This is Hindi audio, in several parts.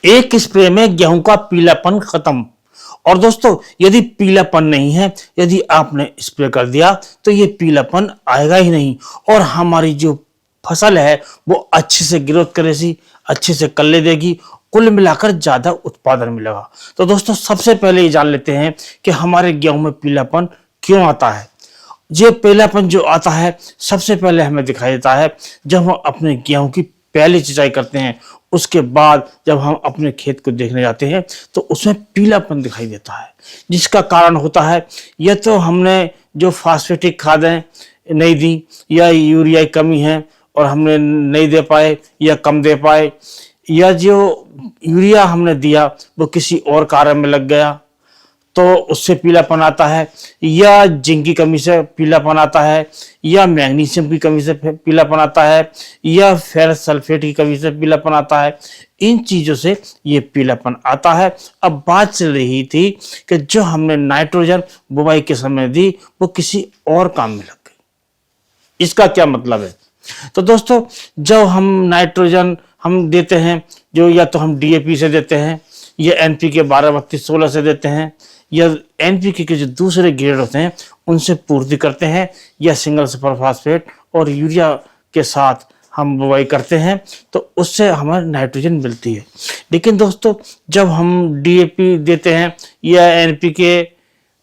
एक स्प्रे में गेहूं का पीलापन खत्म। और दोस्तों, यदि पीलापन नहीं है, यदि आपने स्प्रे कर दिया तो ये पीलापन आएगा ही नहीं और हमारी जो फसल है वो अच्छे से ग्रोथ करेगी, अच्छे से कल्ले देगी, कुल मिलाकर ज्यादा उत्पादन मिलेगा। तो दोस्तों, सबसे पहले ये जान लेते हैं कि हमारे गेहूं में पीलापन क्यों आता है। ये पीलापन जो आता है सबसे पहले हमें दिखाई देता है जब हम अपने गेहूं की पहली सिंचाई करते हैं। उसके बाद जब हम अपने खेत को देखने जाते हैं तो उसमें पीलापन दिखाई देता है, जिसका कारण होता है या तो हमने जो फास्फेटिक खादें नहीं दी, या यूरिया की कमी है और हमने नहीं दे पाए या कम दे पाए, या जो यूरिया हमने दिया वो किसी और कार्य में लग गया तो उससे पीलापन आता है, या जिंक की कमी से पीलापन आता है, या मैग्नीशियम की कमी से पीलापन आता है, या फेरस सल्फेट की कमी से पीलापन आता है। इन चीजों से ये पीलापन आता है। अब बात चल रही थी कि जो हमने नाइट्रोजन बुवाई के समय दी वो किसी और काम में लग गई। इसका क्या मतलब है? तो दोस्तों, जब हम नाइट्रोजन हम देते हैं, जो या तो हम डीएपी से देते हैं या एनपीके 12-32-16 से देते हैं, या एनपीके के जो दूसरे ग्रेड होते हैं उनसे पूर्ति करते हैं, या सिंगल सुपर फास्फेट और यूरिया के साथ हम बुवाई करते हैं तो उससे हमें नाइट्रोजन मिलती है। लेकिन दोस्तों, जब हम डीएपी देते हैं या एनपीके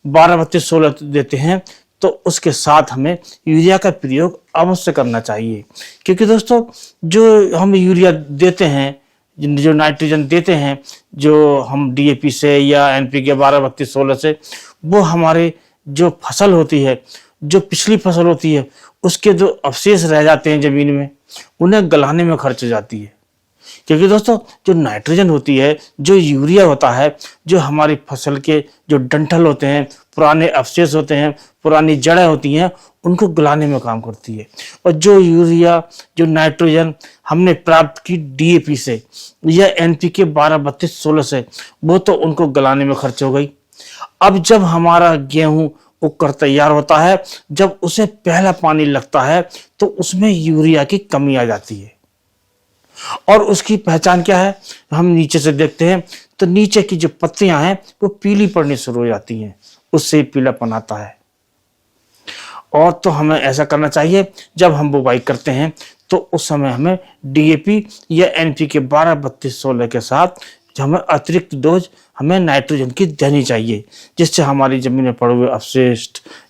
12-32-16 देते हैं तो उसके साथ हमें यूरिया का प्रयोग अवश्य करना चाहिए। क्योंकि दोस्तों, जो हम यूरिया देते हैं, जो नाइट्रोजन देते हैं, जो हम डीएपी से या एनपीके 12-32-16 से, वो हमारे जो फसल होती है, जो पिछली फसल होती है, उसके जो अवशेष रह जाते हैं जमीन में, उन्हें गलाने में खर्च हो जाती है। क्योंकि दोस्तों, जो नाइट्रोजन होती है, जो यूरिया होता है, जो हमारी फसल के जो डंठल होते हैं, पुराने अवशेष होते हैं, पुरानी जड़ें होती हैं, उनको गलाने में काम करती है। और जो यूरिया, जो नाइट्रोजन हमने प्राप्त की डीएपी से या एनपीके 12-32-16 से, वो तो उनको गलाने में खर्च हो गई। अब जब हमारा गेहूं उगकर तैयार होता है, जब उसे पहला पानी लगता है तो उसमें यूरिया की कमी आ जाती है। और उसकी पहचान क्या है? हम नीचे से देखते हैं तो नीचे की जो पत्तियां हैं वो पीली पड़नी शुरू हो जाती हैं, उससे पीलापन आता है। और तो हमें ऐसा करना चाहिए, जब हम बुवाई करते हैं तो उस समय हमें डीएपी या एनपीके 12-32-16 के साथ हमें अतिरिक्त डोज हमें नाइट्रोजन की देनी चाहिए, जिससे हमारी जमीन में पड़े हुए अवशेष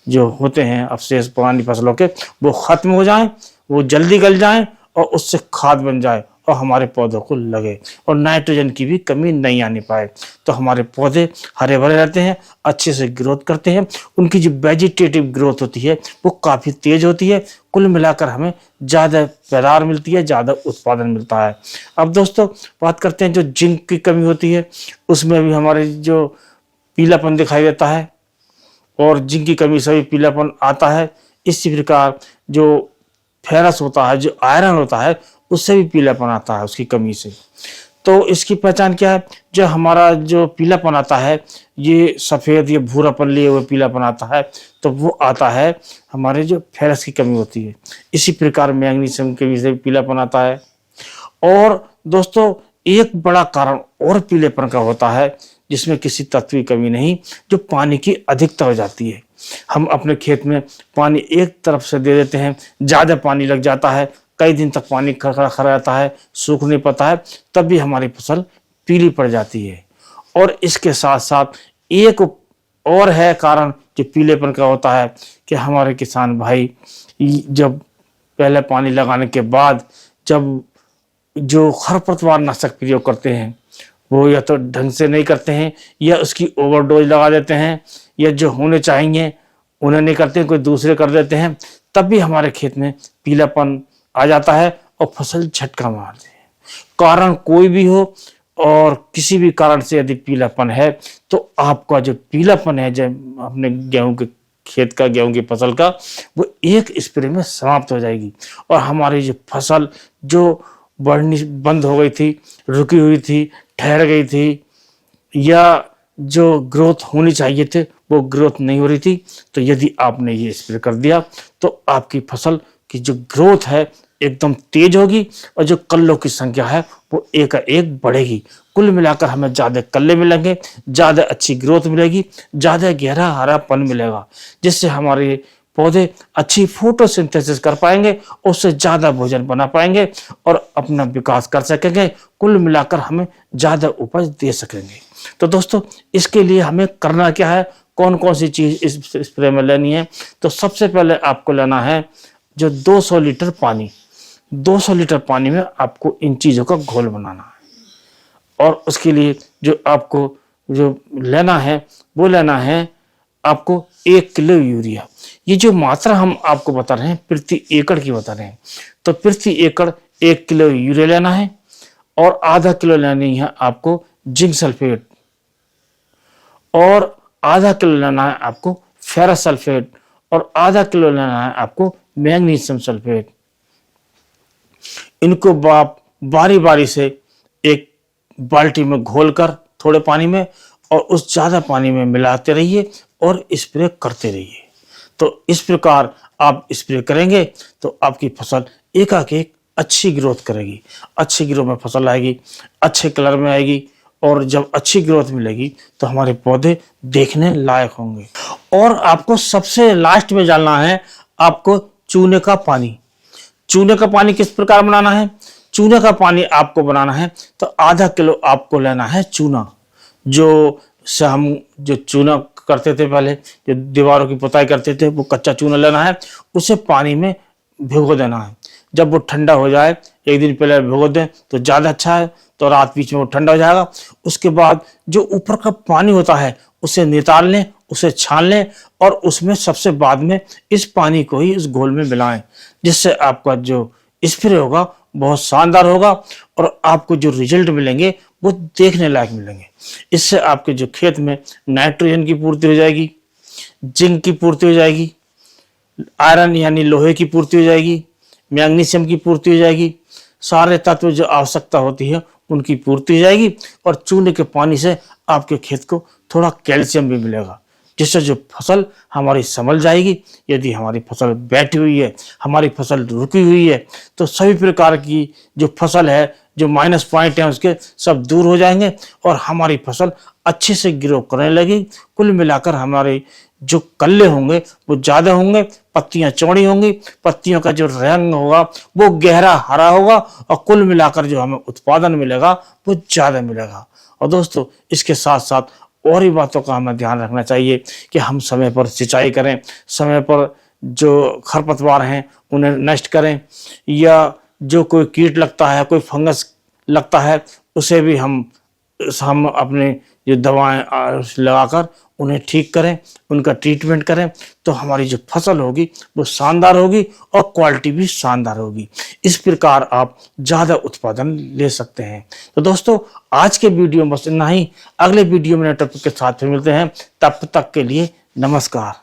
जो होते हैं, अवशेष पुरानी फसलों के, वो खत्म हो जाएं, वो जल्दी गल जाएं और उससे खाद बन जाए और हमारे पौधों को लगे और नाइट्रोजन की भी कमी नहीं आने पाए। तो हमारे पौधे हरे भरे रहते हैं, अच्छे से ग्रोथ करते हैं, उनकी जो वेजिटेटिव ग्रोथ होती है वो काफ़ी तेज होती है। कुल मिलाकर हमें ज़्यादा पैदावार मिलती है, ज़्यादा उत्पादन मिलता है। अब दोस्तों, बात करते हैं जो जिंक की कमी होती है, उसमें भी हमारे जो पीलापन दिखाई देता है और जिंक की कमी से भी पीलापन आता है। इसी प्रकार जो फेरस होता है, जो आयरन होता है, उससे भी पीलापन आता है उसकी कमी से। तो इसकी पहचान क्या है? जो हमारा जो पीलापन आता है, ये सफ़ेद या भूरापन लिए हुए पीलापन आता है, तो वो आता है हमारे जो फेरस की कमी होती है। इसी प्रकार मैग्नीशियम की कमी से भी पीलापन आता है। और दोस्तों, एक बड़ा कारण और पीलेपन का होता है, जिसमें किसी तत्व की कमी नहीं, जो पानी की अधिकता हो जाती है। हम अपने खेत में पानी एक तरफ से दे देते हैं, ज़्यादा पानी लग जाता है, कई दिन तक पानी खड़ा खड़ा रहता है, सूख नहीं पाता है, तब भी हमारी फसल पीली पड़ जाती है। और इसके साथ साथ एक और है कारण जो पीलेपन का होता है, कि हमारे किसान भाई जब पहले पानी लगाने के बाद जब जो खरपतवार नाशक प्रयोग करते हैं, वो या तो ढंग से नहीं करते हैं, या उसकी ओवरडोज लगा देते हैं, या जो होने चाहिए उन्हें नहीं करते हैं, कोई दूसरे कर देते हैं, तब भी हमारे खेत में पीलापन आ जाता है और फसल झटका मारते हैं। कारण कोई भी हो और किसी भी कारण से यदि पीलापन है, तो आपका जो पीलापन है, जब अपने गेहूं के खेत का, गेहूं की फसल का, वो एक स्प्रे में समाप्त हो जाएगी और हमारी जो फसल जो बढ़नी बंद हो गई थी, रुकी हुई थी, ठहर गई थी, या जो ग्रोथ होनी चाहिए थे वो ग्रोथ नहीं हो रही थी, तो यदि आपने ये स्प्रे कर दिया तो आपकी फसल की जो ग्रोथ है एकदम तेज होगी और जो कल्लों की संख्या है वो एक बढ़ेगी। कुल मिलाकर हमें ज़्यादा कल्ले मिलेंगे, ज़्यादा अच्छी ग्रोथ मिलेगी, ज़्यादा गहरा हरापन मिलेगा, जिससे हमारे पौधे अच्छी फोटोसिंथेसिस कर पाएंगे, उससे ज़्यादा भोजन बना पाएंगे और अपना विकास कर सकेंगे। कुल मिलाकर हमें ज़्यादा उपज दे सकेंगे। तो दोस्तों, इसके लिए हमें करना क्या है, कौन कौन सी चीज़ इस स्प्रे में लेनी है? तो सबसे पहले आपको लेना है जो 200 लीटर पानी। 200 लीटर पानी में आपको इन चीज़ों का घोल बनाना है और उसके लिए जो आपको जो लेना है वो लेना है आपको 1 किलो यूरिया। ये जो मात्रा हम आपको बता रहे हैं प्रति एकड़ की बता रहे हैं, तो प्रति एकड़ 1 किलो यूरिया लेना है और आधा किलो लेनी है आपको जिंक सल्फेट और आधा किलो लेना है आपको फेरस सल्फेट और आधा किलो लेना है आपको मैग्नीशियम सल्फेट। इनको आप बारी बारी से एक बाल्टी में घोलकर थोड़े पानी में और उस ज़्यादा पानी में मिलाते रहिए और स्प्रे करते रहिए। तो इस प्रकार आप स्प्रे करेंगे तो आपकी फसल एकाएक अच्छी ग्रोथ करेगी, अच्छी ग्रोथ में फसल आएगी, अच्छे कलर में आएगी और जब अच्छी ग्रोथ मिलेगी तो हमारे पौधे देखने लायक होंगे। और आपको सबसे लास्ट में डालना है आपको चूने का पानी। चूने का पानी किस प्रकार बनाना है? चूने का पानी आपको बनाना है तो आधा किलो आपको लेना है चूना, जो से हम जो चूना करते थे पहले, जो दीवारों की पुताई करते थे, वो कच्चा चूना लेना है, उसे पानी में भिगो देना है। जब वो ठंडा हो जाए, एक दिन पहले भिगो दें तो ज़्यादा अच्छा है, तो रात बीच में वो ठंडा हो जाएगा। उसके बाद जो ऊपर का पानी होता है उसे निकाल लें, उसे छान लें और उसमें सबसे बाद में इस पानी को ही इस घोल में मिलाएं, जिससे आपका जो स्प्रे होगा बहुत शानदार होगा और आपको जो रिजल्ट मिलेंगे वो देखने लायक मिलेंगे। इससे आपके जो खेत में नाइट्रोजन की पूर्ति हो जाएगी, जिंक की पूर्ति हो जाएगी, आयरन यानी लोहे की पूर्ति हो जाएगी, मैग्नीशियम की पूर्ति हो जाएगी, सारे तत्व जो आवश्यकता होती है उनकी पूर्ति हो जाएगी और चूने के पानी से आपके खेत को थोड़ा कैल्शियम भी मिलेगा, जिससे जो फसल हमारी संभल जाएगी। यदि हमारी फसल बैठी हुई है, हमारी फसल रुकी हुई है, तो सभी प्रकार की जो फसल है, जो माइनस पॉइंट है उसके सब दूर हो जाएंगे और हमारी फसल अच्छे से ग्रो करने लगी। कुल मिलाकर हमारे जो कल्ले होंगे वो ज़्यादा होंगे, पत्तियां चौड़ी होंगी, पत्तियों का जो रंग होगा वो गहरा हरा होगा और कुल मिलाकर जो हमें उत्पादन मिलेगा वो ज़्यादा मिलेगा। और दोस्तों, इसके साथ साथ और ही बातों का हमें ध्यान रखना चाहिए कि हम समय पर सिंचाई करें, समय पर जो खरपतवार हैं उन्हें नष्ट करें, या जो कोई कीट लगता है, कोई फंगस लगता है, उसे भी हम अपने जो दवाएं लगाकर उन्हें ठीक करें, उनका ट्रीटमेंट करें, तो हमारी जो फसल होगी वो शानदार होगी और क्वालिटी भी शानदार होगी। इस प्रकार आप ज़्यादा उत्पादन ले सकते हैं। तो दोस्तों, आज के वीडियो में बस इतना ही। अगले वीडियो में नए टॉपिक के साथ फिर मिलते हैं। तब तक के लिए नमस्कार।